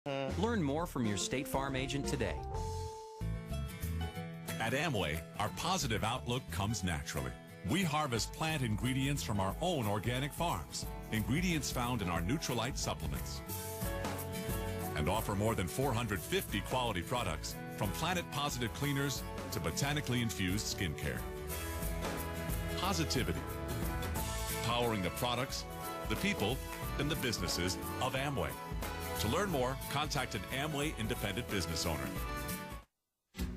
Learn more from your State Farm agent today. At Amway, our positive outlook comes naturally. We harvest plant ingredients from our own organic farms, ingredients found in our Nutrilite supplements, and offer more than 450 quality products, from planet-positive cleaners to botanically infused skincare. Positivity, powering the products, the people, and the businesses of Amway. To learn more, contact an Amway independent business owner.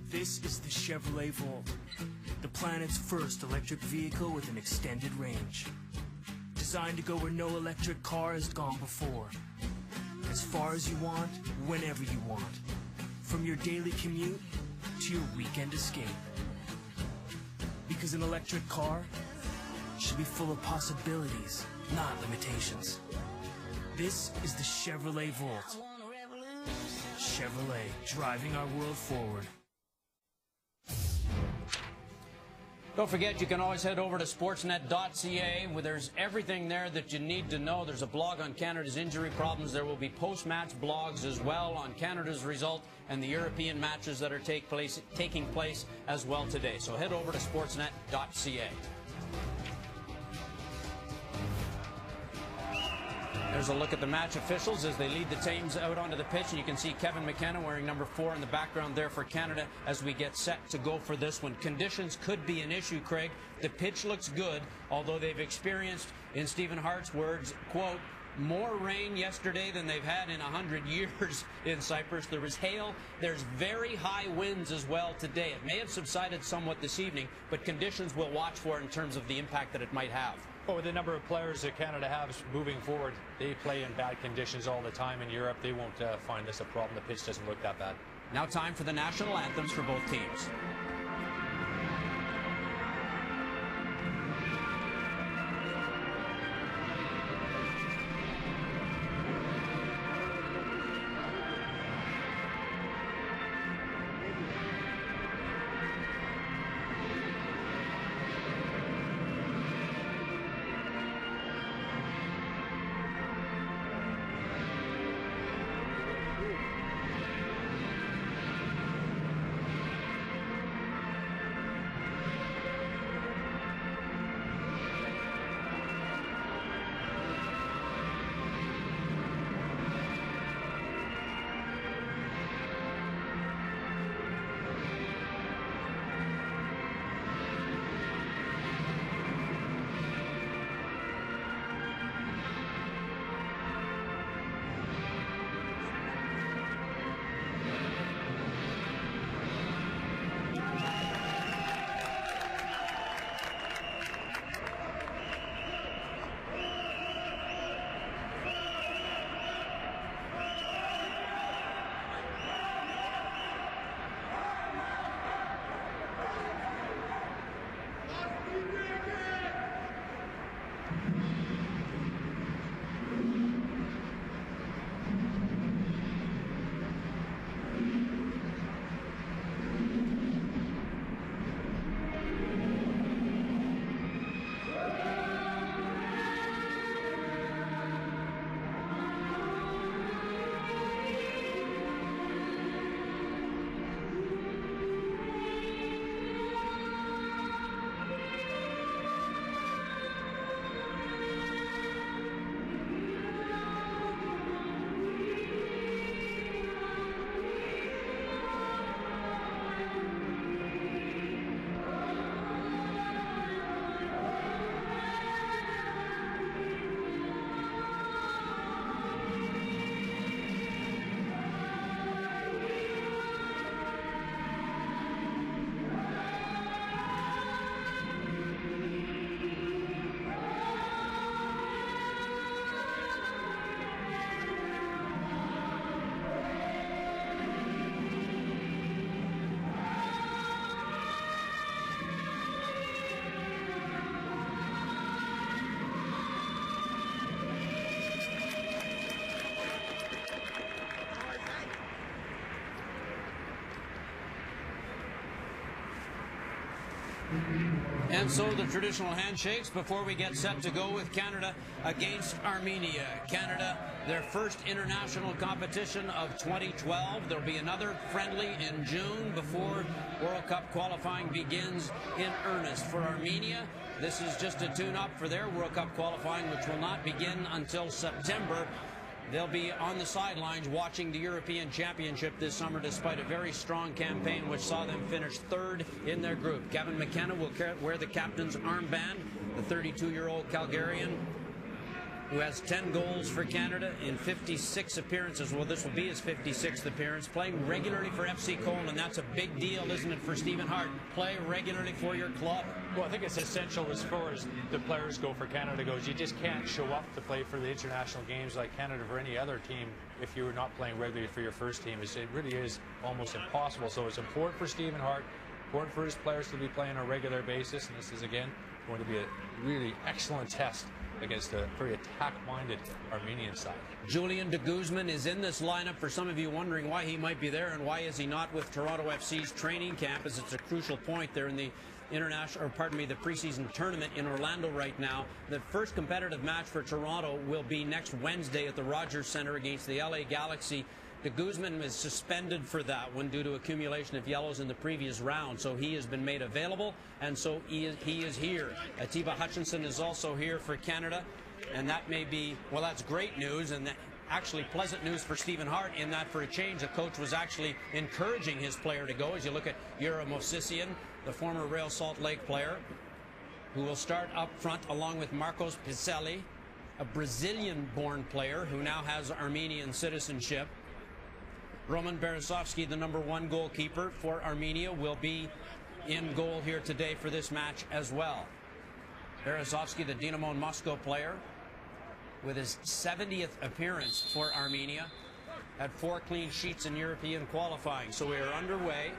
This is the Chevrolet Volt, the planet's first electric vehicle with an extended range. Designed to go where no electric car has gone before. As far as you want, whenever you want. From your daily commute to your weekend escape. Because an electric car should be full of possibilities, not limitations. This is the Chevrolet Volt. Chevrolet, driving our world forward. Don't forget, you can always head over to sportsnet.ca, where there's everything there that you need to know. There's a blog on Canada's injury problems. There will be post-match blogs as well on Canada's result and the European matches that are taking place as well today. So head over to sportsnet.ca. There's a look at the match officials as they lead the teams out onto the pitch, and you can see Kevin McKenna wearing number 4 in the background there for Canada as we get set to go for this one. Conditions could be an issue, Craig. The pitch looks good, although they've experienced, in Stephen Hart's words, quote, more rain yesterday than they've had in 100 years in Cyprus. There was hail. There's very high winds as well today. It may have subsided somewhat this evening, but conditions we'll watch for in terms of the impact that it might have. Well, with the number of players that Canada has moving forward, they play in bad conditions all the time in Europe. They won't find this a problem. The pitch doesn't look that bad. Now time for the national anthems for both teams. And so the traditional handshakes before we get set to go with Canada against Armenia. Canada, their first international competition of 2012. There'll be another friendly in June before World Cup qualifying begins in earnest. For Armenia, this is just a tune-up for their World Cup qualifying, which will not begin until September. They'll be on the sidelines watching the European Championship this summer despite a very strong campaign which saw them finish third in their group. Kevin McKenna will wear the captain's armband, the 32-year-old Calgarian who has 10 goals for Canada in 56 appearances. Well, this will be his 56th appearance, playing regularly for FC Cologne, and that's a big deal, isn't it, for Stephen Hart? Play regularly for your club. Well, I think it's essential as far as the players go for Canada goes. You just can't show up to play for the international games like Canada or any other team if you're not playing regularly for your first team. It really is almost impossible. So it's important for Stephen Hart, important for his players to be playing on a regular basis, and this is, again, going to be a really excellent test against a very attack-minded Armenian side. Julian de Guzman is in this lineup. For some of you wondering why he might be there and why is he not with Toronto FC's training camp, as it's a crucial point there in the the preseason tournament in Orlando right now. The first competitive match for Toronto will be next Wednesday at the Rogers Centre against the LA Galaxy. De Guzman is suspended for that one due to accumulation of yellows in the previous round, so he has been made available, and so he is here. Atiba Hutchinson is also here for Canada, and that may be, well, that's great news, and actually pleasant news for Stephen Hart, in that for a change the coach was actually encouraging his player to go. As you look at Yura Movsisyan, the former Real Salt Lake player, who will start up front along with Marcos Piselli, a Brazilian-born player who now has Armenian citizenship. Roman Berezovsky, the #1 goalkeeper for Armenia, will be in goal here today for this match as well. Berezovsky, the Dynamo Moscow player, with his 70th appearance for Armenia, had 4 clean sheets in European qualifying. So we are underway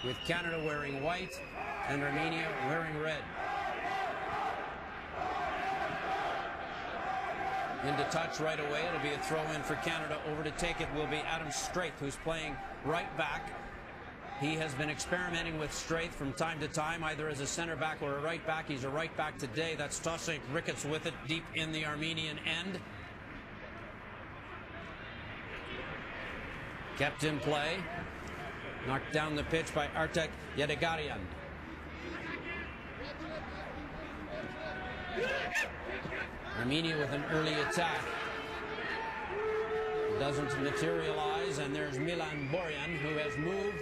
with Canada wearing white and Armenia wearing red. Into touch right away. It'll be a throw-in for Canada. Over to take it will be Adam Straith, who's playing right back. He has been experimenting with Straith from time to time, either as a center back or a right back. He's a right back today. That's Tosek Ricketts with it deep in the Armenian end. Kept in play. Knocked down the pitch by Artek Yedegarian. Armenia with an early attack. Doesn't materialize, and there's Milan Boryan, who has moved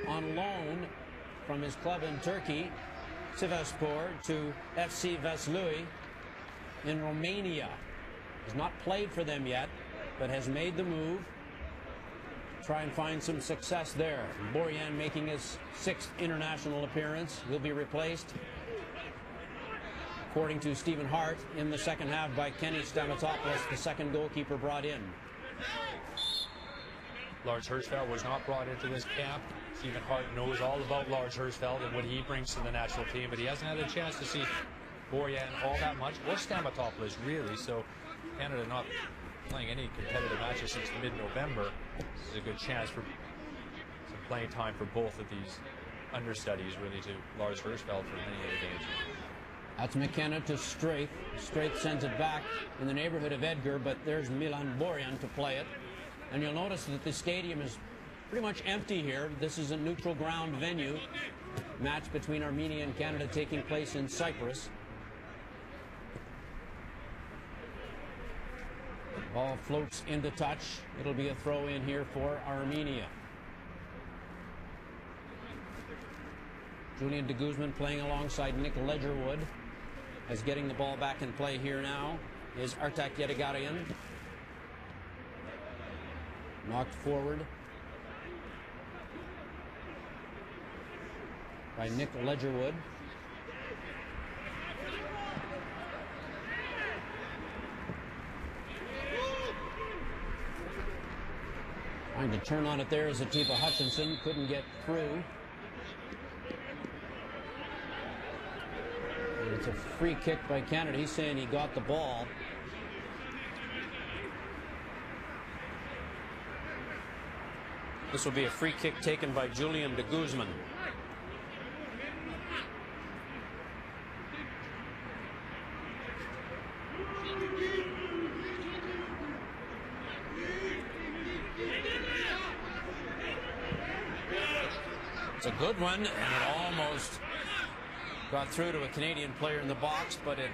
on loan from his club in Turkey, Sivasspor, to FC Vaslui in Romania. Has not played for them yet, but has made the move. Try and find some success there. Boryan making his 6th international appearance. Will be replaced, according to Stephen Hart, in the second half by Kenny Stamatopoulos, the second goalkeeper brought in. Lars Hirschfeld was not brought into this camp. Stephen Hart knows all about Lars Hirschfeld and what he brings to the national team, but he hasn't had a chance to see Boryan all that much, or Stamatopoulos really, so Canada not playing any competitive matches since mid-November. This is a good chance for some playing time for both of these understudies, really, to Lars Hirschfeld for many of the games. That's McKenna to Straith. Straith sends it back in the neighborhood of Edgar, but there's Milan Boryan to play it. And you'll notice that the stadium is pretty much empty here. This is a neutral ground venue. Match between Armenia and Canada taking place in Cyprus. Ball floats into touch. It'll be a throw in here for Armenia. Julian de Guzman playing alongside Nick Ledgerwood. As getting the ball back in play here now is Artek Yedegarian. Knocked forward by Nick Ledgerwood. Trying to turn on it there is Atiba Hutchinson. Couldn't get through. And it's a free kick by Canada. He's saying he got the ball. This will be a free kick taken by Julian de Guzman. It's a good one, and it almost got through to a Canadian player in the box, but it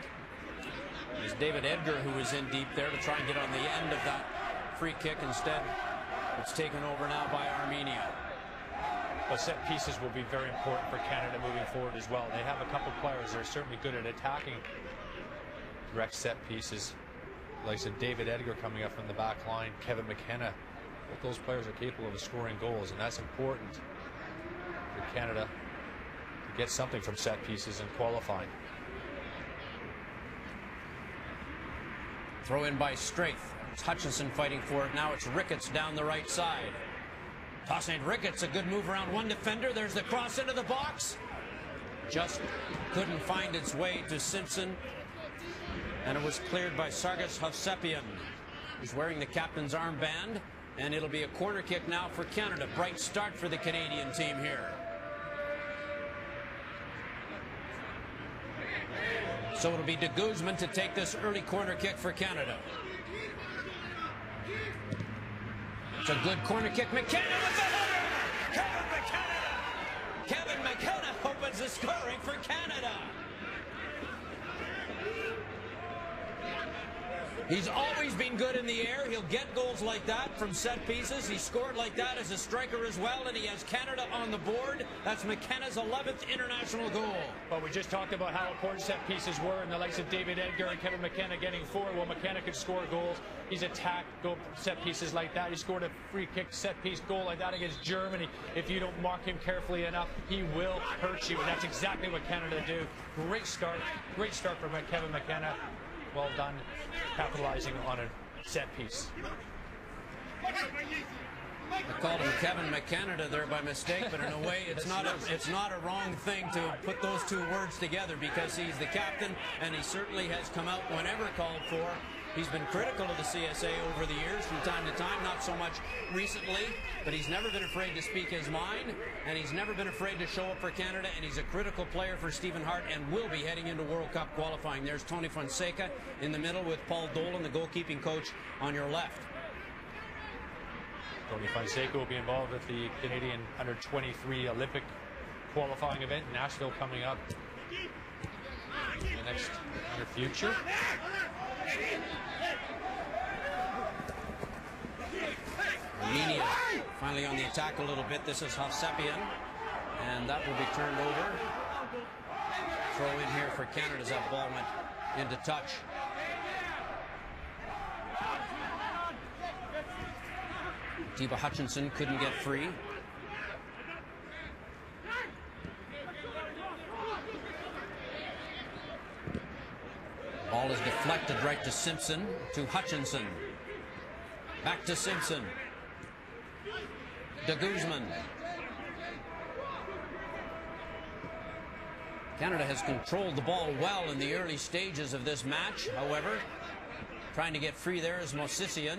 was David Edgar who was in deep there to try and get on the end of that free kick. Instead, it's taken over now by Armenia. Well, set pieces will be very important for Canada moving forward as well. They have a couple players that are certainly good at attacking direct set pieces. Like I said, David Edgar coming up from the back line, Kevin McKenna. Both those players are capable of scoring goals, and that's important for Canada to get something from set pieces and qualifying. Throw in by Straith. It's Hutchinson fighting for it. Now it's Ricketts down the right side. Tossing Ricketts, a good move around one defender. There's the cross into the box. Just couldn't find its way to Simpson. And it was cleared by Sargis Hovsepian, who's wearing the captain's armband. And it'll be a corner kick now for Canada. Bright start for the Canadian team here. So it'll be de Guzman to take this early corner kick for Canada. It's a good corner kick. McKenna with the header! Kevin McKenna opens the scoring for Canada. He's always been good in the air. He'll get goals like that from set pieces. He scored like that as a striker as well, and he has Canada on the board. That's McKenna's 11th international goal. Well, we just talked about how important set pieces were, and the likes of David Edgar and Kevin McKenna getting forward. Well, McKenna could score goals. He's attacked set pieces like that. He scored a free kick set piece goal like that against Germany. If you don't mark him carefully enough, he will hurt you, and that's exactly what Canada do. Great start for Kevin McKenna. Well done, capitalizing on a set piece. I called him Kevin McCanada there by mistake, but in a way it's not a wrong thing to put those two words together, because he's the captain and he certainly has come out whenever called for. He's been critical of the CSA over the years from time to time, not so much recently, but he's never been afraid to speak his mind, and he's never been afraid to show up for Canada, and he's a critical player for Stephen Hart and will be heading into World Cup qualifying. There's Tony Fonseca in the middle with Paul Dolan, the goalkeeping coach, on your left. Tony Fonseca will be involved with the Canadian Under-23 Olympic qualifying event in Nashville coming up in the near future. Armenia finally on the attack a little bit. This is Hovsepian, and that will be turned over. Throw in here for Canada as that ball went into touch. Tiba Hutchinson couldn't get free. Ball is deflected right to Simpson, to Hutchinson. Back to Simpson. De Guzman. Canada has controlled the ball well in the early stages of this match. However, trying to get free there is Mosisian,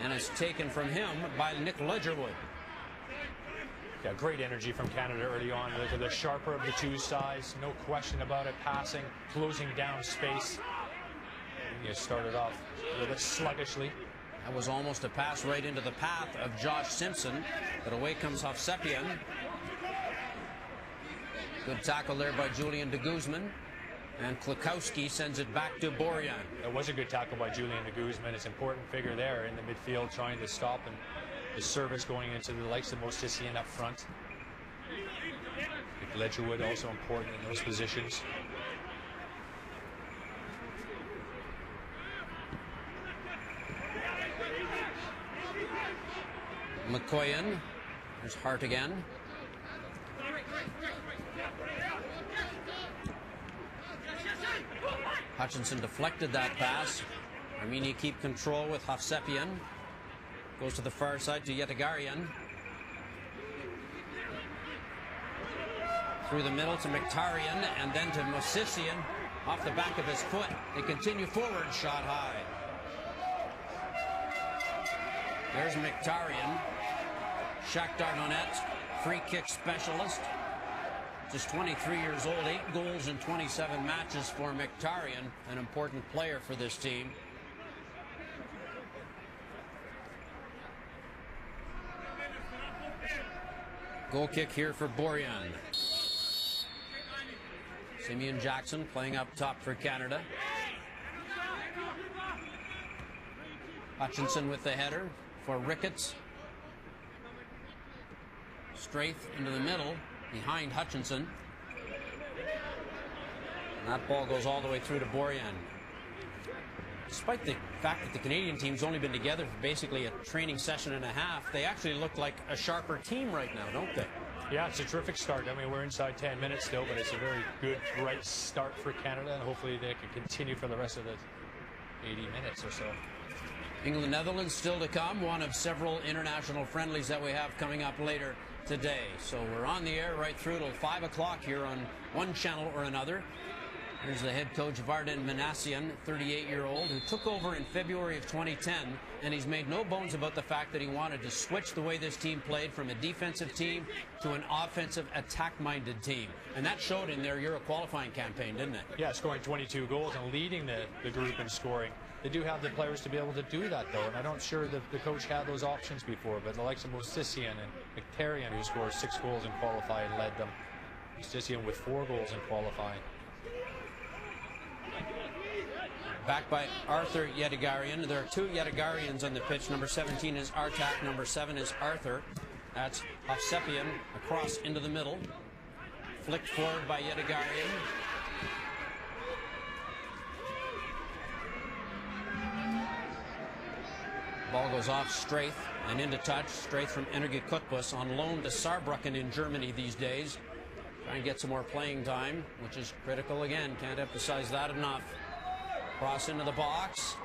and it's taken from him by Nick Ledgerwood. Yeah, great energy from Canada early on. The sharper of the two sides, no question about it. Passing, closing down space. You started off a little bit sluggishly. That was almost a pass right into the path of Josh Simpson, but away comes Hovsepian. Good tackle there by Julian de Guzman, and Klukowski sends it back to Borjan. It was a good tackle by Julian de Guzman. It's an important figure there in the midfield, trying to stop and the service going into the likes of Mosisian up front. Ledgerwood also important in those positions. McCoyan. There's Hart again. Hutchinson deflected that pass. Armenia keep control with Hovsepian. Goes to the far side to Yetagarian. Through the middle to Mkhitaryan, and then to Mosisian off the back of his foot. They continue forward, shot high. There's Mkhitaryan. Shakhtar Donetsk, free kick specialist. Just 23 years old, 8 goals in 27 matches for Mkhitaryan, an important player for this team. Goal kick here for Borjan. Simeon Jackson playing up top for Canada. Hutchinson with the header for Ricketts. Straith into the middle behind Hutchinson. And that ball goes all the way through to Borjan. Despite the fact that the Canadian team's only been together for basically a training session and a half, they actually look like a sharper team right now, don't they? Yeah, it's a terrific start. I mean, we're inside 10 minutes still, but it's a very good, bright start for Canada, and hopefully they can continue for the rest of the 80 minutes or so. England-Netherlands still to come, one of several international friendlies that we have coming up later today. So we're on the air right through till 5 o'clock here on one channel or another. Here's the head coach Vardan Manassian, 38-year-old, who took over in February of 2010, and he's made no bones about the fact that he wanted to switch the way this team played from a defensive team to an offensive, attack-minded team. And that showed in their Euro qualifying campaign, didn't it? Yeah, scoring 22 goals and leading the group in scoring. They do have the players to be able to do that, though, and I'm not sure that the coach had those options before, but the likes of Mosisian and Mkhitaryan, who scored 6 goals in qualifying, led them. Mosisian with 4 goals in qualifying. Back by Arthur Yedogarian. There are 2 Yedogarians on the pitch. Number 17 is Artak. Number 7 is Arthur. That's Hovsepian across into the middle. Flicked forward by Yedogarian. Ball goes off Straith and into touch. Straith from Energie Cottbus on loan to Saarbrücken in Germany these days. Trying to get some more playing time, which is critical again. Can't emphasize that enough. Cross into the box.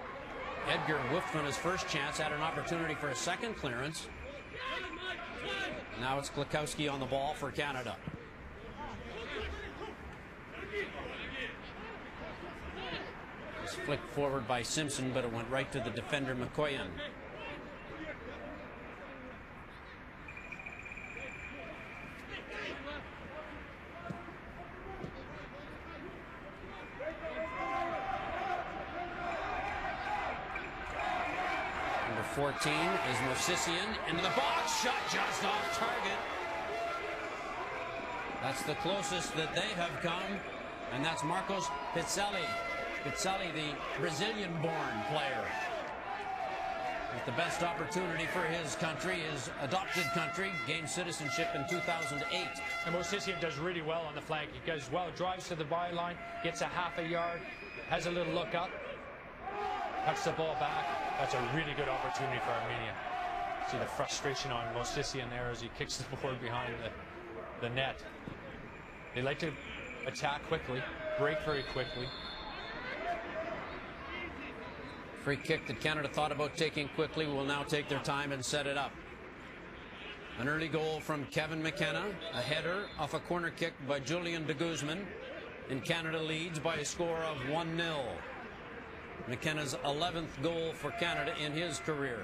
Edgar whiffed on his first chance, had an opportunity for a second clearance. Now it's Klakowski on the ball for Canada. It was flicked forward by Simpson, but it went right to the defender Mikoyan. Number 14 is Mosisian into the box, shot just off target. That's the closest that they have come, and that's Marcos Pizzelli. Pizzelli, the Brazilian-born player, with the best opportunity for his country, his adopted country, gained citizenship in 2008. And Mosisian does really well on the flank. He goes well, drives to the byline, gets a half a yard, has a little look up, cuts the ball back. That's a really good opportunity for Armenia. See the frustration on Mosisian there as he kicks the board behind the net. They like to attack quickly, break very quickly. Free kick that Canada thought about taking quickly will now take their time and set it up. An early goal from Kevin McKenna, a header off a corner kick by Julian de Guzman, and Canada leads by a score of 1-0. McKenna's 11th goal for Canada in his career.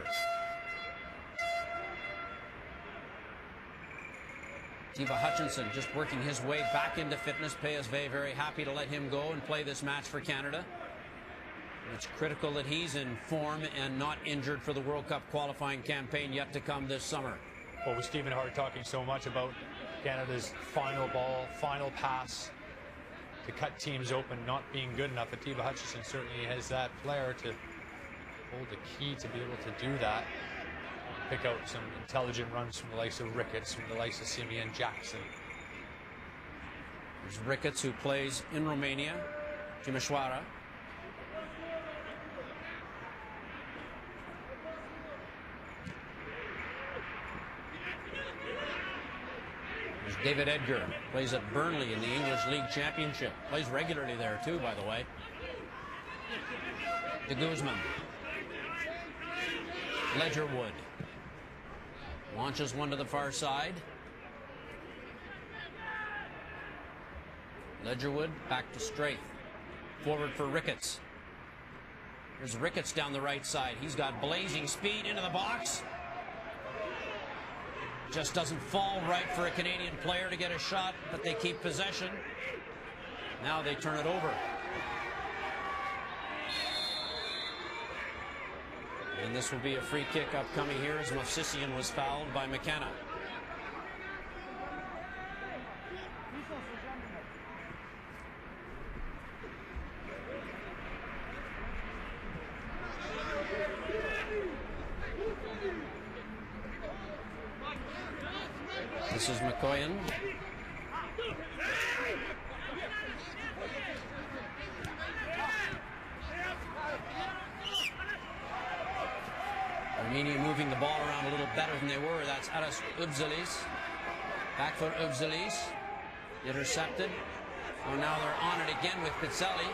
Tiva Hutchinson just working his way back into fitness. PSV very happy to let him go and play this match for Canada. It's critical that he's in form and not injured for the World Cup qualifying campaign yet to come this summer. Well, with Stephen Hart talking so much about Canada's final ball, final pass to cut teams open not being good enough, Tiva Hutchinson certainly has that player to hold the key to be able to do that. Pick out some intelligent runs from the likes of Ricketts, from the likes of Simeon Jackson. There's Ricketts, who plays in Romania, Timișoara. There's David Edgar, plays at Burnley in the English League Championship. Plays regularly there too, by the way. De Guzman. Ledgerwood. Launches one to the far side. Ledgerwood back to Straith. Forward for Ricketts. There's Ricketts down the right side. He's got blazing speed into the box. Just doesn't fall right for a Canadian player to get a shot, but they keep possession. Now they turn it over. And this will be a free kick upcoming here as Mosisian was fouled by McKenna. This is McCoyan. Armenia moving the ball around a little better than they were. That's Aras Ubzalis. Back for Ubzalis. Intercepted. Oh, now they're on it again with Pizzeli.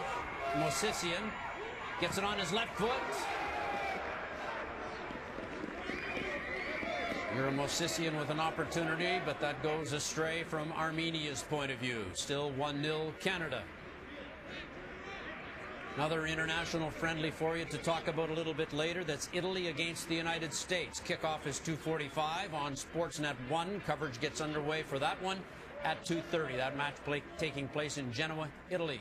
Mosisian gets it on his left foot. You're a Mosisian with an opportunity, but that goes astray from Armenia's point of view. Still 1-0 Canada. Another international friendly for you to talk about a little bit later. That's Italy against the United States. Kickoff is 2:45 on Sportsnet 1. Coverage gets underway for that one at 2:30. That match taking place in Genoa, Italy.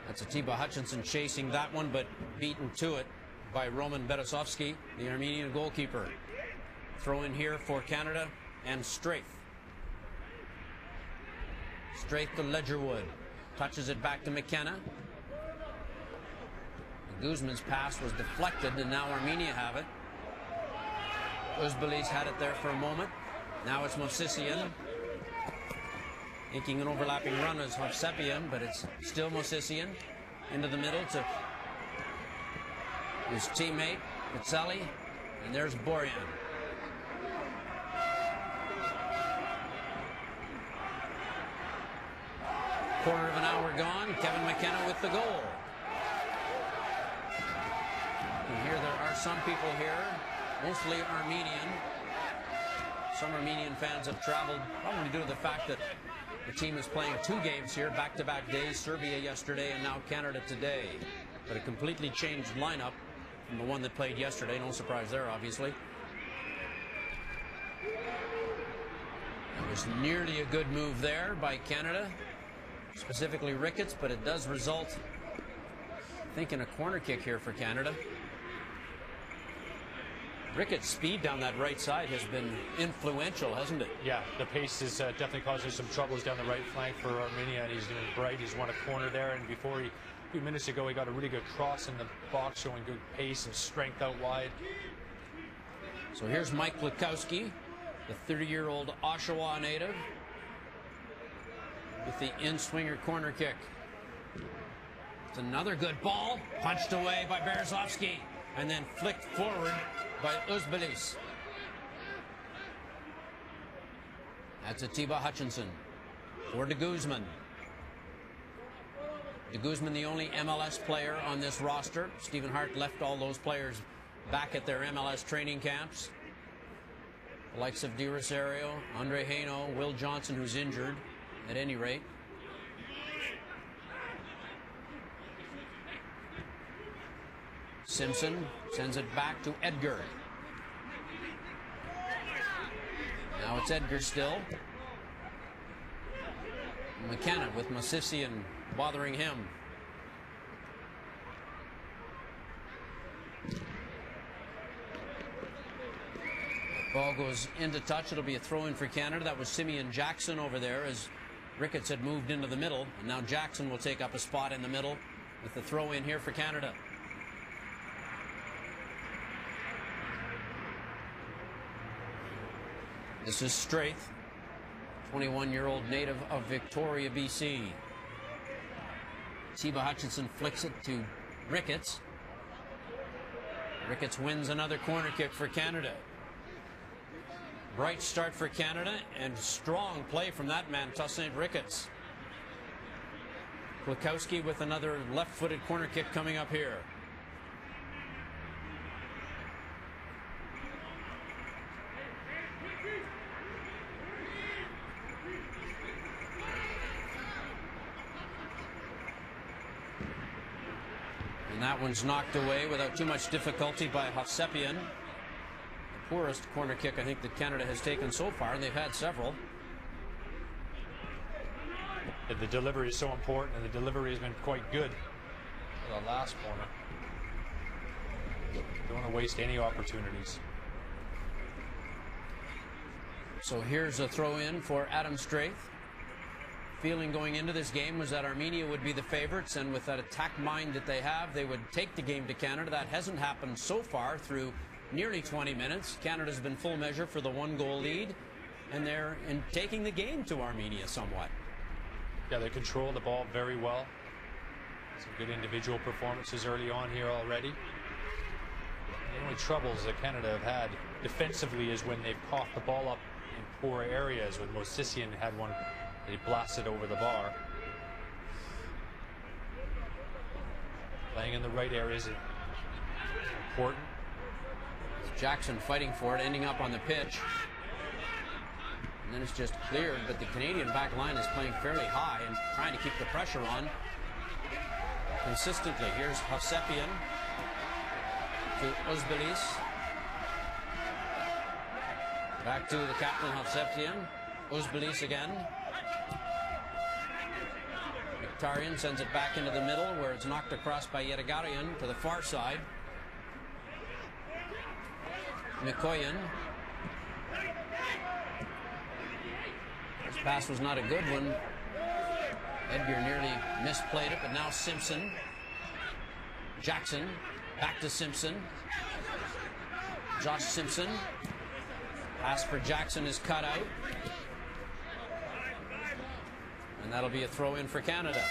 That's Atiba Hutchinson chasing that one, but beaten to it by Roman Berezovsky, the Armenian goalkeeper. Throw in here for Canada and Straith. Straith to Ledgerwood. Touches it back to McKenna. Guzman's pass was deflected, and now Armenia have it. Uzbelis had it there for a moment. Now it's Mosisian. Inking an overlapping run as Hovsepian, but it's still Mosisian. Into the middle to his teammate, Pizzeli, and there's Borjan. Quarter of an hour gone. Kevin McKenna with the goal. And here there are some people here, mostly Armenian. Some Armenian fans have traveled, probably due to the fact that the team is playing 2 games here, back-to-back days, Serbia yesterday and now Canada today. But a completely changed lineup from the one that played yesterday. No surprise there, obviously. It was nearly a good move there by Canada, specifically Ricketts, but it does result, I think, in a corner kick here for Canada. Ricketts' speed down that right side has been influential, hasn't it? Yeah, the pace is definitely causing some troubles down the right flank for Armenia, and he's doing bright. He's won a corner there, and before a few minutes ago, he got a really good cross in the box, showing good pace and strength out wide. So here's Mike Lukowski, the 30-year-old Oshawa native, with the in-swinger corner kick. It's another good ball, punched away by Berezovsky, and then flicked forward by Uzbelis. That's Atiba Hutchinson. For de Guzman. De Guzman, the only MLS player on this roster. Stephen Hart left all those players back at their MLS training camps. The likes of Di Rosario, Andre Haino, Will Johnson, who's injured at any rate. Simpson sends it back to Edgar. Now it's Edgar still. McKenna with Mosisian bothering him. Ball goes into touch. It'll be a throw-in for Canada. That was Simeon Jackson over there as Ricketts had moved into the middle. And now Jackson will take up a spot in the middle with the throw-in here for Canada. This is Straith, 21-year-old native of Victoria, BC. Atiba Hutchinson flicks it to Ricketts. Ricketts wins another corner kick for Canada. Bright start for Canada and strong play from that man, Toussaint Ricketts. Klukowski with another left-footed corner kick coming up here. And that one's knocked away without too much difficulty by Hovsepian. The poorest corner kick I think that Canada has taken so far, and they've had several. The delivery is so important, and the delivery has been quite good for the last corner. Don't want to waste any opportunities. So here's a throw in for Adam Straith. feeling going into this game was that Armenia would be the favorites, and with that attack mind that they have, they would take the game to Canada. That hasn't happened so far through nearly 20 minutes. Canada's been full measure for the 1-goal lead, and they're taking the game to Armenia somewhat. Yeah, they control the ball very well. Some good individual performances early on here already. The only troubles that Canada have had defensively is when they've coughed the ball up in poor areas. When Mosisian had one, they blasted over the bar. Playing in the right areas is important. Jackson fighting for it, ending up on the pitch. And then it's just cleared, but the Canadian back line is playing fairly high and trying to keep the pressure on consistently. Here's Hovsepian to Uzbelis. Back to the captain, Hovsepian. Uzbelis again. Mkhitaryan sends it back into the middle, where it's knocked across by Yetagarian to the far side. Mikoyan. This pass was not a good one. Edgar nearly misplayed it, but now Simpson. Jackson, back to Simpson. Josh Simpson. Pass for Jackson is cut out. And that'll be a throw-in for Canada.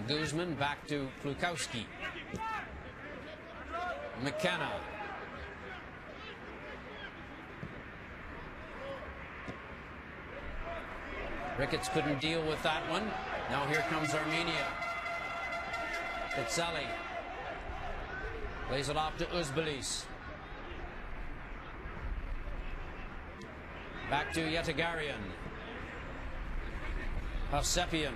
Guzman back to Klukowski. McKenna. Ricketts couldn't deal with that one. Now here comes Armenia. Pizzali plays it off to Uzbelis. Back to Yetagarian. Hovsepian.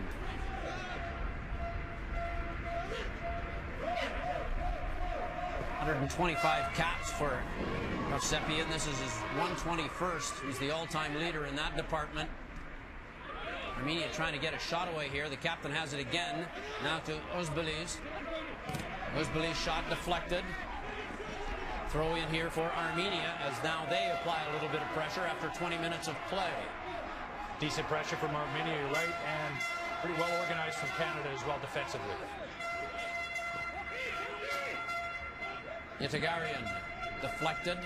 $125 caps for Hovsepian. This is his 121st. He's the all-time leader in that department. Armenia trying to get a shot away here. The captain has it again. Now to Uzbelis. Uzbelis shot deflected. Throw in here for Armenia, as now they apply a little bit of pressure after 20 minutes of play. Decent pressure from Armenia, you're right, and pretty well organized from Canada as well defensively. Yetagarian deflected.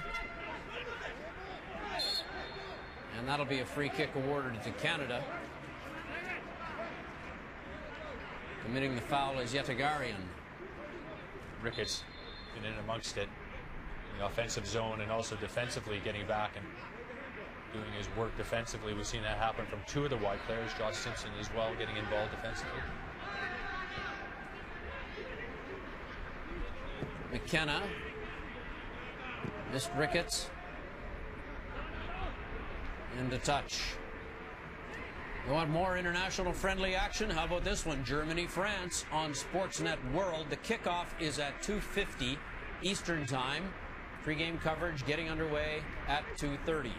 And that'll be a free kick awarded to Canada. Committing the foul is Yetagarian. Ricketts been in amongst it. The offensive zone and also defensively getting back and doing his work defensively. We've seen that happen from two of the wide players. Josh Simpson as well getting involved defensively. McKenna missed Ricketts. And a touch. You want more international friendly action? How about this one? Germany-France on Sportsnet World. The kickoff is at 2:50 Eastern Time. Pre-game coverage getting underway at 2:30.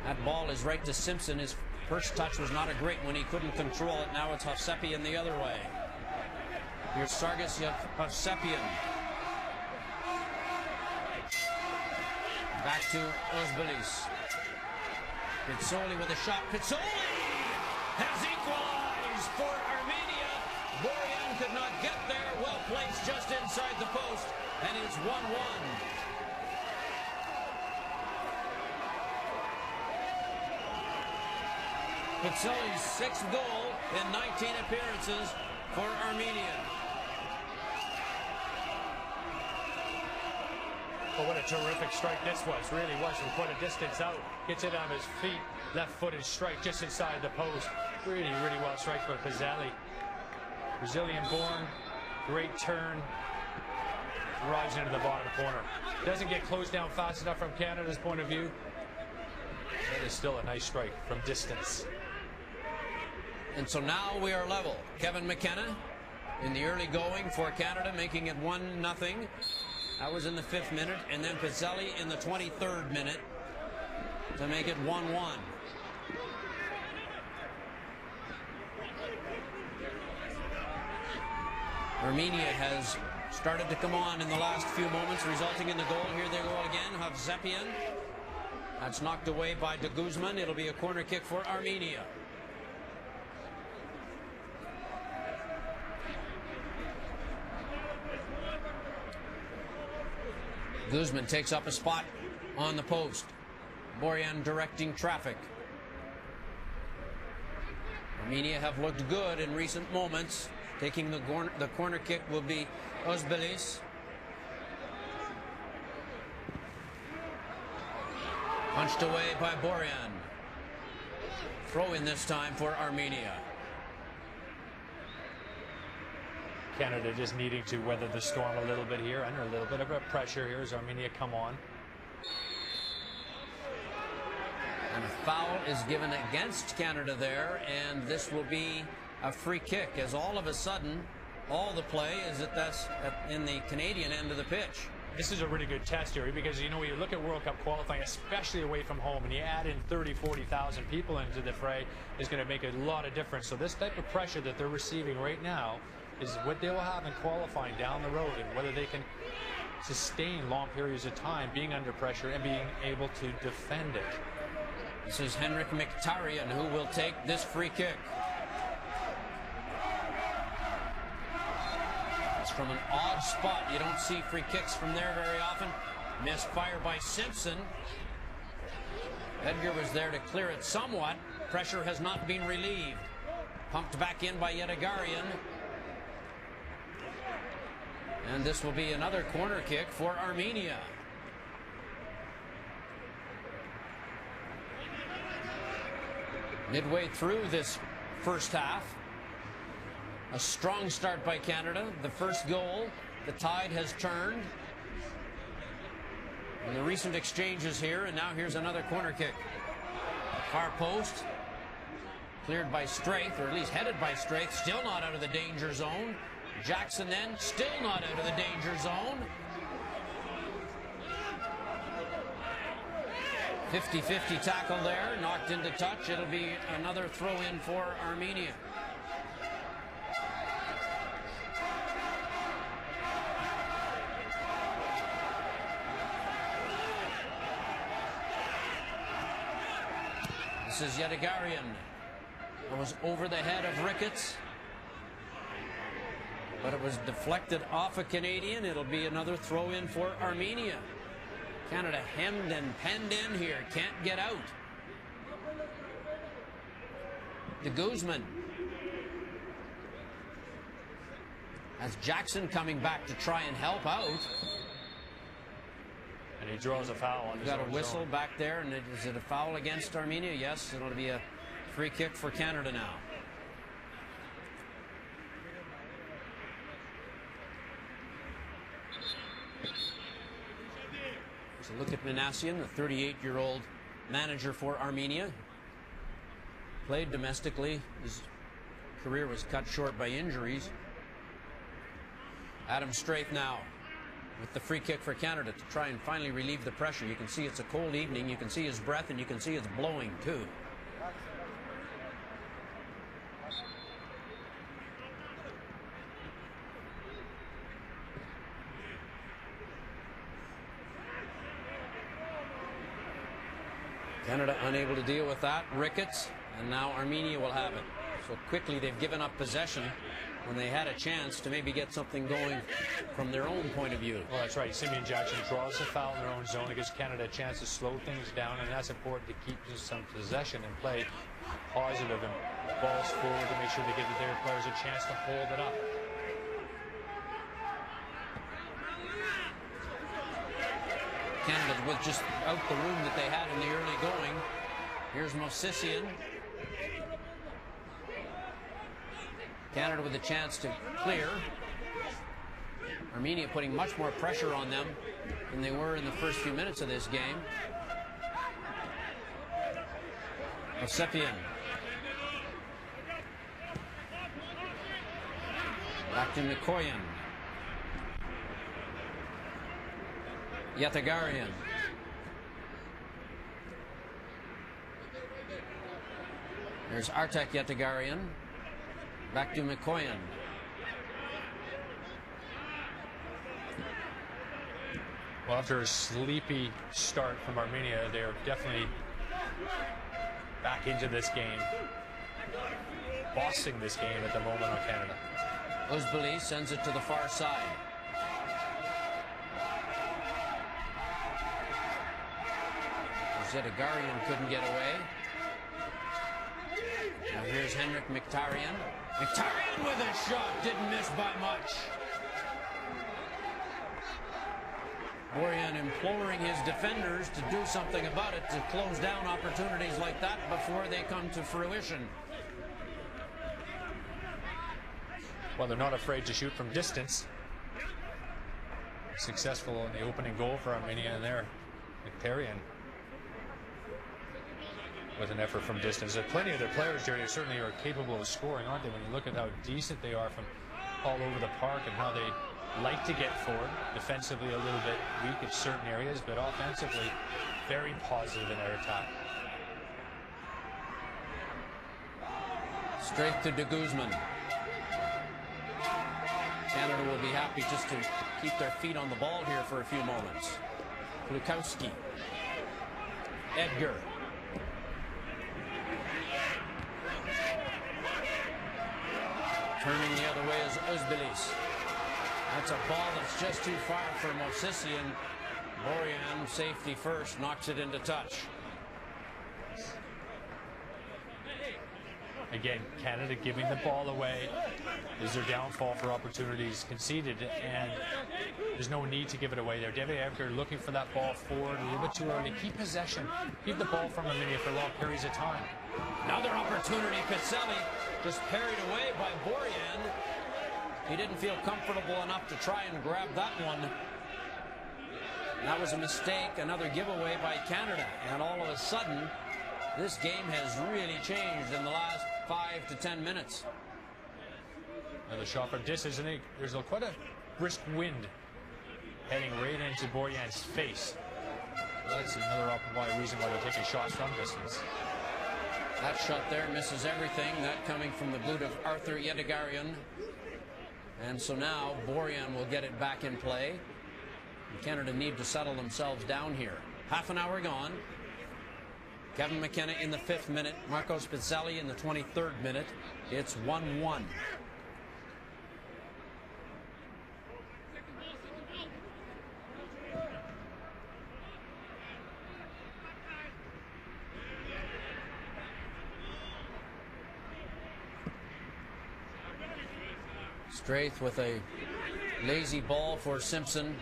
That ball is right to Simpson. His first touch was not a great one. He couldn't control it. Now it's Hovsepian the other way. Here's Sargis Hovsepian. Back to Uzbelis. Pizzoli with a shot. Pizzoli has equalized for Armenia. Borjan could not get there. Well placed just inside the post. And it's 1-1. Pizzoli's sixth goal in 19 appearances for Armenia. But what a terrific strike this was. Really was from quite a distance out. Gets it on his feet. Left-footed strike just inside the post. Really, really well strike for Pizzali. Brazilian-born. Great turn. Drives into the bottom corner. Doesn't get closed down fast enough from Canada's point of view. That is still a nice strike from distance. And so now we are level. Kevin McKenna in the early going for Canada, making it 1-0. That was in the 5th minute. And then Pizzali in the 23rd minute to make it 1-1. Armenia has started to come on in the last few moments, resulting in the goal. Here they go again. Hovsepian That's knocked away by de Guzman. It'll be a corner kick for Armenia. Guzman takes up a spot on the post. Borjan directing traffic. Armenia have looked good in recent moments. Taking the corner kick will be Özbelis. Punched away by Borjan. Throw in this time for Armenia. Canada just needing to weather the storm a little bit here, under a little bit of a pressure here as Armenia come on. And a foul is given against Canada there, and this will be a free kick, as all of a sudden all the play is in the Canadian end of the pitch. This is a really good test here because, you know, when you look at World Cup qualifying, especially away from home, and you add in 30, 40,000 people into the fray, is going to make a lot of difference. So this type of pressure that they're receiving right now is what they will have in qualifying down the road, and whether they can sustain long periods of time being under pressure and being able to defend it. This is Henrik Mkhitaryan who will take this free kick. It's from an odd spot. You don't see free kicks from there very often. Misfire by Simpson. Edgar was there to clear it somewhat. Pressure has not been relieved. Pumped back in by Yetagarian. And this will be another corner kick for Armenia. Midway through this first half, a strong start by Canada. The first goal, the tide has turned. And the recent exchanges here, and now here's another corner kick. Far post, cleared by Straith, or at least headed by Straith, still not out of the danger zone. Jackson then, still not out of the danger zone. 50-50 tackle there, knocked into touch. It'll be another throw-in for Armenia. This is Yetagarian. It was over the head of Ricketts, but it was deflected off a Canadian. It'll be another throw-in for Armenia. Canada hemmed and penned in here. Can't get out. De Guzman. As Jackson coming back to try and help out. And he draws a foul on his own Got a whistle zone. back there. And is it a foul against Armenia? Yes, it'll be a free kick for Canada now. So look at Minassian, the 38-year-old manager for Armenia. Played domestically. His career was cut short by injuries. Adam Straith now with the free kick for Canada to try and finally relieve the pressure. You can see it's a cold evening. You can see his breath, and you can see it's blowing too. Canada unable to deal with that. Ricketts, and now Armenia will have it. So quickly they've given up possession when they had a chance to maybe get something going from their own point of view. Well, that's right. Simeon Jackson draws a foul in their own zone. It gives Canada a chance to slow things down, and that's important to keep some possession and play positive and balls forward to make sure they give their players a chance to hold it up. Canada was just out the room that they had in the early going. Here's Mosisian. Canada with a chance to clear. Armenia putting much more pressure on them than they were in the first few minutes of this game. Mosisian. Back to Mikoyan. Yetagarian. There's Artek Yetagarian. Back to Mikoyan. Well, after a sleepy start from Armenia, they're definitely back into this game, bossing this game at the moment on Canada. Uzbali sends it to the far side. Zedegarian couldn't get away. Now here's Henrik Mkhitaryan. Mkhitaryan with a shot, didn't miss by much. Borjan imploring his defenders to do something about it, to close down opportunities like that before they come to fruition. Well, they're not afraid to shoot from distance. Successful in the opening goal for Armenia there. Mkhitaryan with an effort from distance. There are plenty of their players, Jerry, certainly are capable of scoring, aren't they? When you look at how decent they are from all over the park and how they like to get forward. Defensively a little bit weak in certain areas, but offensively very positive in their attack. Straight to de Guzman. Canada will be happy just to keep their feet on the ball here for a few moments. Klukowski. Edgar. Turning the other way is Uzbelis. That's a ball that's just too far for Mosisian. Borjan, safety first, knocks it into touch. Again, Canada giving the ball away is their downfall for opportunities conceded, and there's no need to give it away there. David Edgar looking for that ball forward a little bit too early. Keep possession. Keep the ball from Armenia for long periods of time. Another opportunity. Pizzelli just parried away by Borjan. He didn't feel comfortable enough to try and grab that one. That was a mistake, another giveaway by Canada. And all of a sudden, this game has really changed in the last 5 to 10 minutes. Another shot from distance, and there's quite a brisk wind heading right into Borjan's face. That's another reason why they're taking shots from distance. That shot there misses everything. That coming from the boot of Arthur Yedegarian. And so now Borjan will get it back in play. And Canada need to settle themselves down here. Half an hour gone. Kevin McKenna in the 5th minute. Marcos Pizzelli in the 23rd minute. It's 1-1. Straith with a lazy ball for Simpson.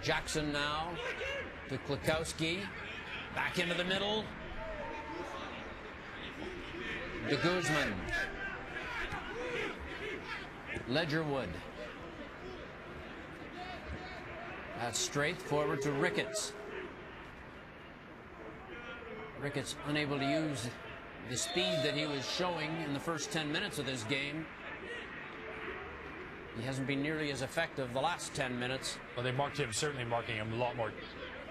Jackson now to Klukowski. Back into the middle. De Guzman. Ledgerwood. That's Straith forward to Ricketts. Ricketts unable to use the speed that he was showing in the first 10 minutes of this game. He hasn't been nearly as effective the last 10 minutes. Well, they marked him, certainly marking him a lot more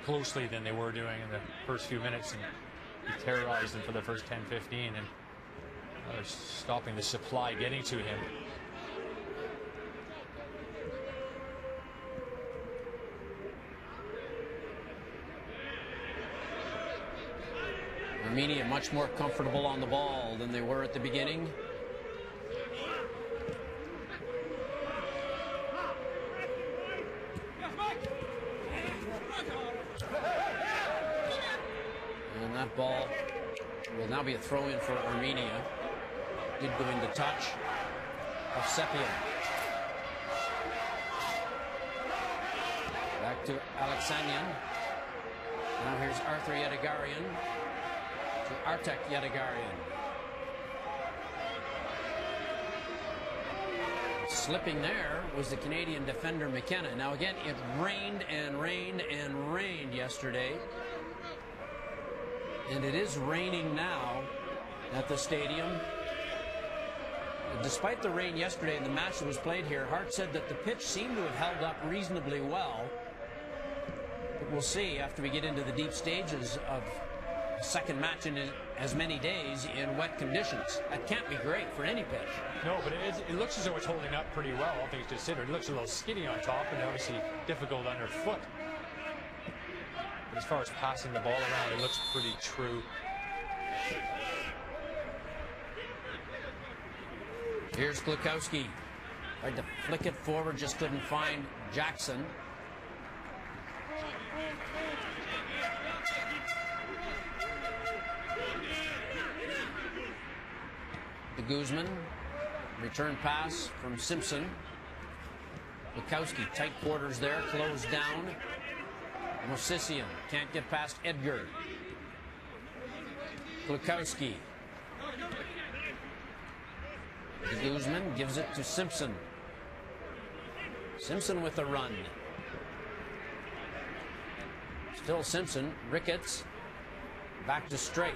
closely than they were doing in the first few minutes, and he terrorized them for the first 10-15, and they're stopping the supply getting to him. Armenia much more comfortable on the ball than they were at the beginning. And that ball will now be a throw-in for Armenia. Did go into touch of Sepian. Back to Alexanian. Now here's Arthur Yedegarian to Artek Yedegarian. Slipping there was the Canadian defender McKenna. Now again, it rained and rained and rained yesterday. And it is raining now at the stadium. Despite the rain yesterday and the match that was played here, Hart said that the pitch seemed to have held up reasonably well. But we'll see after we get into the deep stages of second match in as many days in wet conditions. That can't be great for any pitch. No, but it looks as though it's holding up pretty well, all things considered. It looks a little skinny on top and obviously difficult underfoot. But as far as passing the ball around, it looks pretty true. Here's Klukowski. Tried to flick it forward, just couldn't find Jackson. The Guzman. Return pass from Simpson. Klukowski, tight quarters there, closed down. Mosisian can't get past Edgar. Klukowski. The Guzman gives it to Simpson. Simpson with a run. Still Simpson. Ricketts. Back to Straith.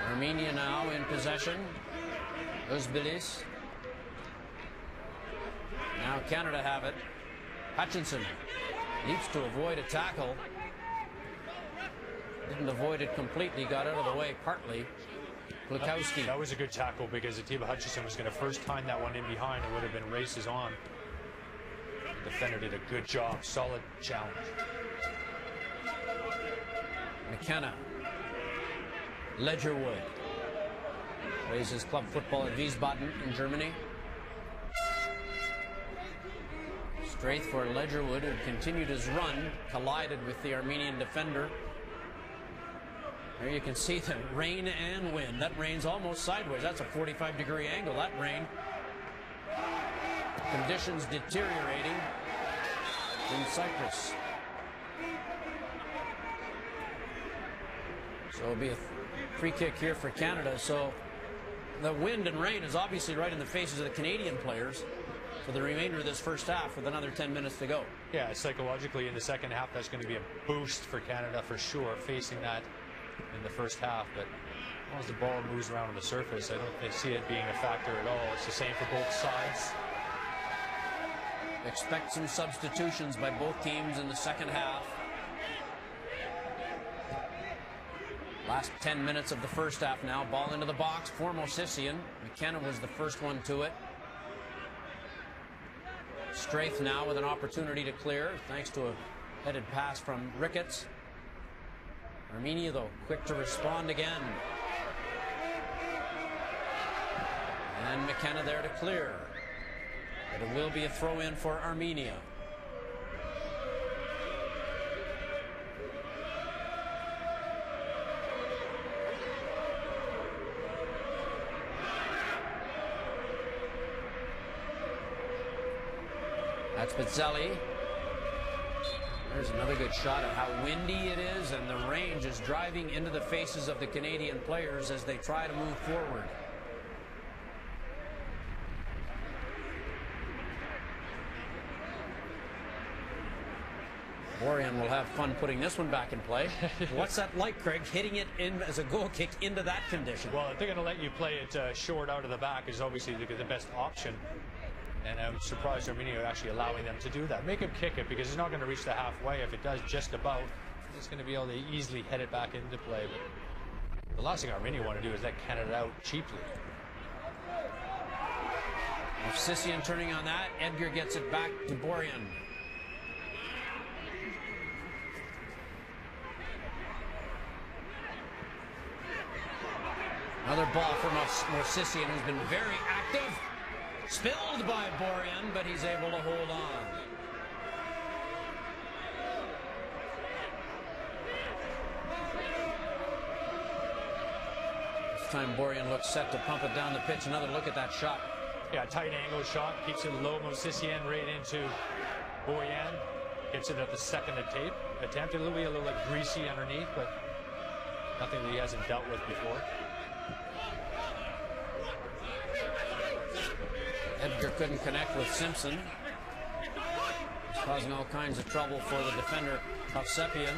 Armenia now in possession. Uzbilis. Now Canada have it. Hutchinson needs to avoid a tackle. Didn't avoid it completely, got out of the way partly. Klukowski. That was a good tackle because Atiba Hutchinson was going to first time that one in behind. It would have been races on. The defender did a good job. Solid challenge. McKenna. Ledgerwood. Plays his club football at Wiesbaden in Germany. Straith for Ledgerwood, who continued his run, collided with the Armenian defender. There you can see the rain and wind. That rain's almost sideways. That's a 45-degree angle, that rain. Conditions deteriorating in Cyprus. So it'll be a free kick here for Canada. So the wind and rain is obviously right in the faces of the Canadian players for the remainder of this first half with another 10 minutes to go. Yeah, psychologically in the second half, that's going to be a boost for Canada for sure, facing that in the first half. But as long as the ball moves around on the surface, I don't see it being a factor at all. It's the same for both sides. Expect some substitutions by both teams in the second half. Last 10 minutes of the first half now. Ball into the box for Mosisian. McKenna was the first one to it. Straith now with an opportunity to clear thanks to a headed pass from Ricketts. Armenia, though, quick to respond again. And McKenna there to clear. But it will be a throw-in for Armenia. That's Pizzelli. There's another good shot of how windy it is, and the range is driving into the faces of the Canadian players as they try to move forward. Borjan will have fun putting this one back in play. What's that like, Craig, hitting it in as a goal kick into that condition? Well, if they're going to let you play it short out of the back is obviously the best option. And I'm surprised Armenia are actually allowing them to do that. Make him kick it because he's not going to reach the halfway. If it does just about, he's going to be able to easily head it back into play. But the last thing Armenia want to do is let Canada out cheaply. Sisian turning on that. Edgar gets it back to Borjan. Another ball from Mosisian, who's been very active. Spilled by Borjan, but he's able to hold on. This time Borjan looks set to pump it down the pitch. Another look at that shot. Yeah, tight angle shot. Keeps it low. Mosisian right into Borjan. Gets it at the second attempt. It'll be a little like greasy underneath, but nothing that he hasn't dealt with before. Edgar couldn't connect with Simpson. It's causing all kinds of trouble for the defender, Hovsepian.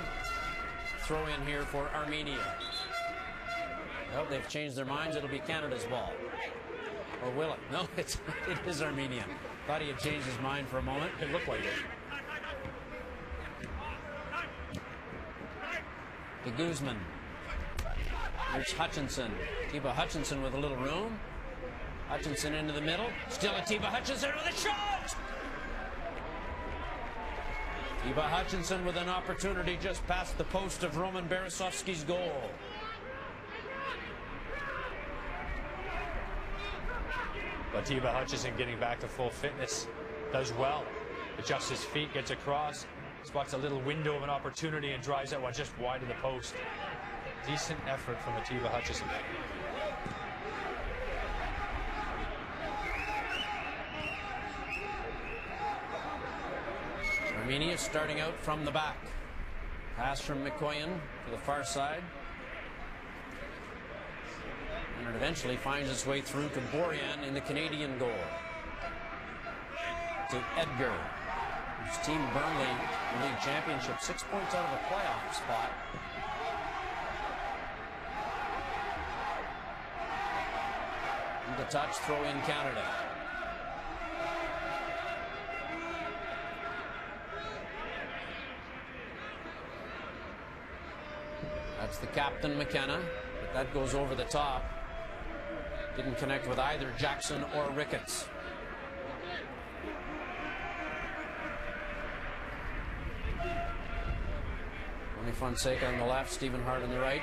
Throw in here for Armenia. Well, they've changed their minds. It'll be Canada's ball. Or will it? No, it is Armenia. Thought he had changed his mind for a moment. It looked like it. to Guzman. Here's Hutchinson. Tiba Hutchinson with a little room. Hutchinson into the middle. Still a Tiba Hutchinson with a shot! Tiba Hutchinson with an opportunity just past the post of Roman Beresovsky's goal. But Tiba Hutchinson getting back to full fitness does well. Adjusts his feet, gets across, spots a little window of an opportunity and drives that one just wide of the post. Decent effort from Tiba Hutchinson. Armenia starting out from the back. Pass from Mikoyan to the far side. And it eventually finds its way through to Borjan in the Canadian goal. To Edgar, whose team Burnley in the league championship, 6 points out of a playoff spot. And the touch, throw in Canada. That's the captain, McKenna, but that goes over the top. Didn't connect with either Jackson or Ricketts. Tony Fonseca on the left, Stephen Hart on the right.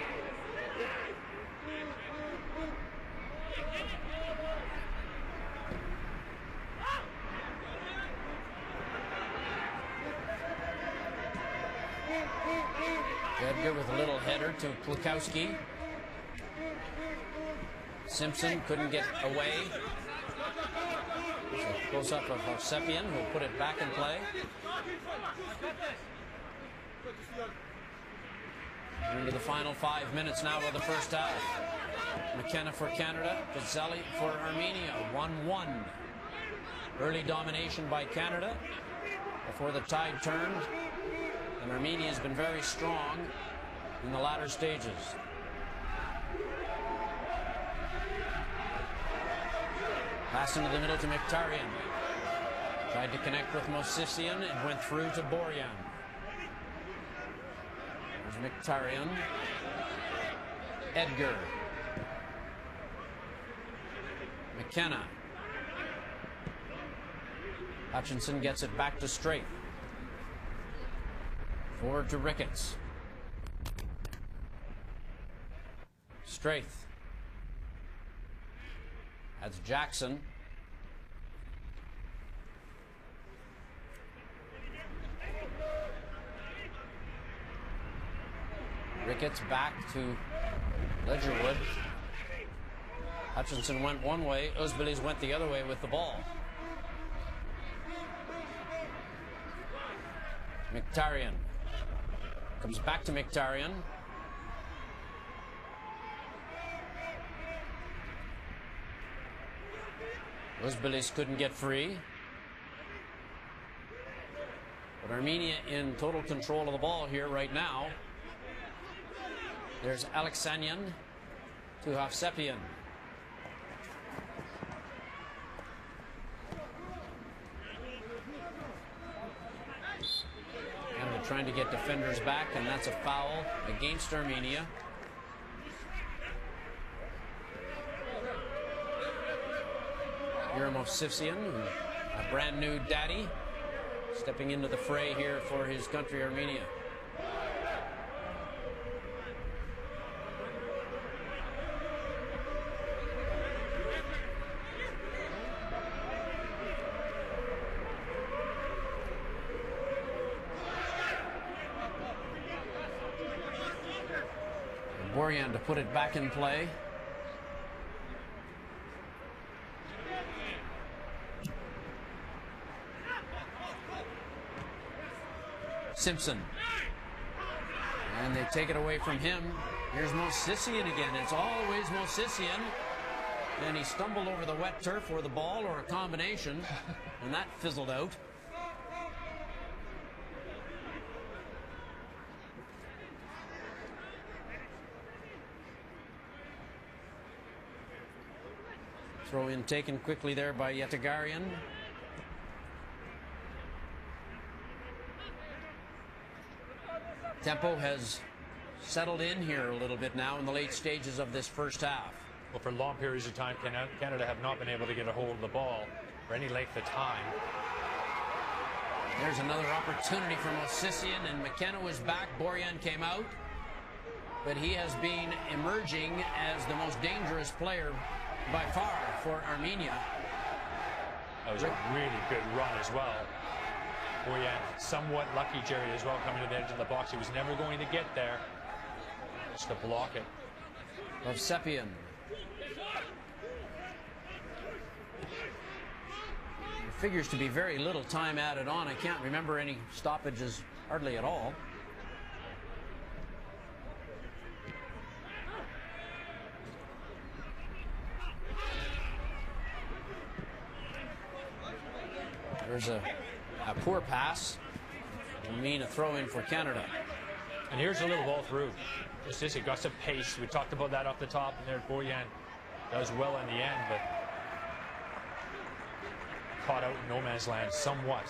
Edgar with a little header to Klukowski. Simpson couldn't get away. There's a close-up of Hovsepian, who'll put it back in play. We're into the final 5 minutes now of the first half. McKenna for Canada, Pizzali for Armenia, 1-1. Early domination by Canada before the tide turned. And Armenia has been very strong in the latter stages. Pass into the middle to Mkhitaryan. Tried to connect with Mosisian and went through to Borjan. There's Mkhitaryan. Edgar. McKenna. Hutchinson gets it back to Straith. Forward to Ricketts. Straith. That's Jackson. Ricketts back to Ledgerwood. Hutchinson went one way. Uzbelis went the other way with the ball. Mkhitaryan. Comes back to Mkhitaryan. Uzbelis couldn't get free. But Armenia in total control of the ball here right now. There's Alexanian to Hovsepian. Canada trying to get defenders back, and that's a foul against Armenia. Movsisyan, a brand new daddy, stepping into the fray here for his country, Armenia. Borjan to put it back in play. Simpson. And they take it away from him. Here's Mosisian again. It's always Mosisian. And he stumbled over the wet turf or the ball or a combination. And that fizzled out. Throw in taken quickly there by Yetagarian. Tempo has settled in here a little bit now in the late stages of this first half. Well, for long periods of time, Canada have not been able to get a hold of the ball for any length of time. There's another opportunity for Mosisian, and McKenna was back. Borjan came out, but he has been emerging as the most dangerous player by far for Armenia. That was a really good run as well. Borjan, somewhat lucky, Jerry, as well, coming to the edge of the box. He was never going to get there. Just to block it. Hovsepian. There figures to be very little time added on. I can't remember any stoppages hardly at all. There's a poor pass. It'll mean a throw-in for Canada. And here's a little ball through. It's just, it got some pace. We talked about that off the top, and there Borjan does well in the end, but caught out in no man's land somewhat.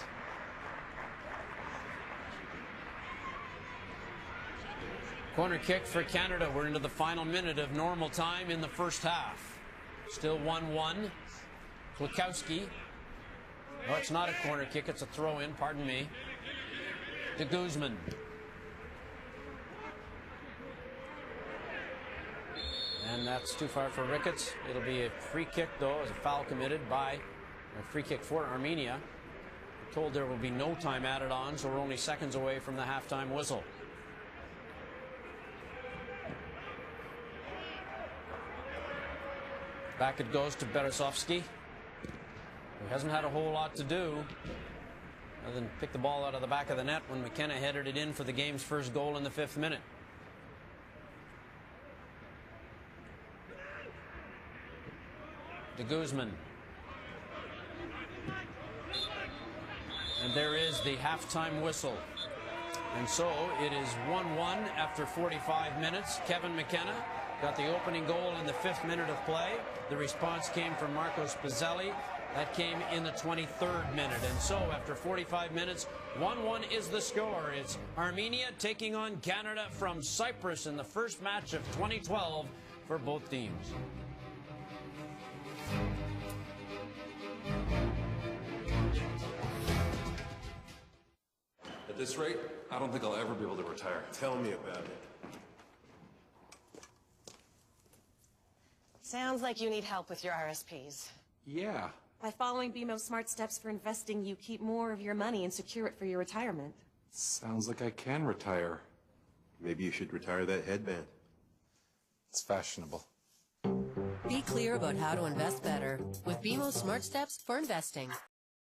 Corner kick for Canada. We're into the final minute of normal time in the first half. Still 1-1. Klukowski. No, it's not a corner kick. It's a throw-in. Pardon me. De Guzman. And that's too far for Ricketts. It'll be a free kick, though, as a foul committed by a free kick for Armenia. I'm told there will be no time added on, so we're only seconds away from the halftime whistle. Back it goes to Beresovsky, who hasn't had a whole lot to do other than pick the ball out of the back of the net when McKenna headed it in for the game's first goal in the 5th minute. De Guzman. And there is the halftime whistle. And so it is 1-1 after 45 minutes. Kevin McKenna got the opening goal in the 5th minute of play. The response came from Marcos Pizzelli. That came in the 23rd minute. And so after 45 minutes, 1-1 is the score. It's Armenia taking on Canada from Cyprus in the first match of 2012 for both teams. At this rate, I don't think I'll ever be able to retire. Tell me about it. Sounds like you need help with your RSPs. Yeah. By following BMO's smart steps for investing, you keep more of your money and secure it for your retirement. Sounds like I can retire. Maybe you should retire that headband. It's fashionable. Be clear about how to invest better with BMO Smart Steps for investing.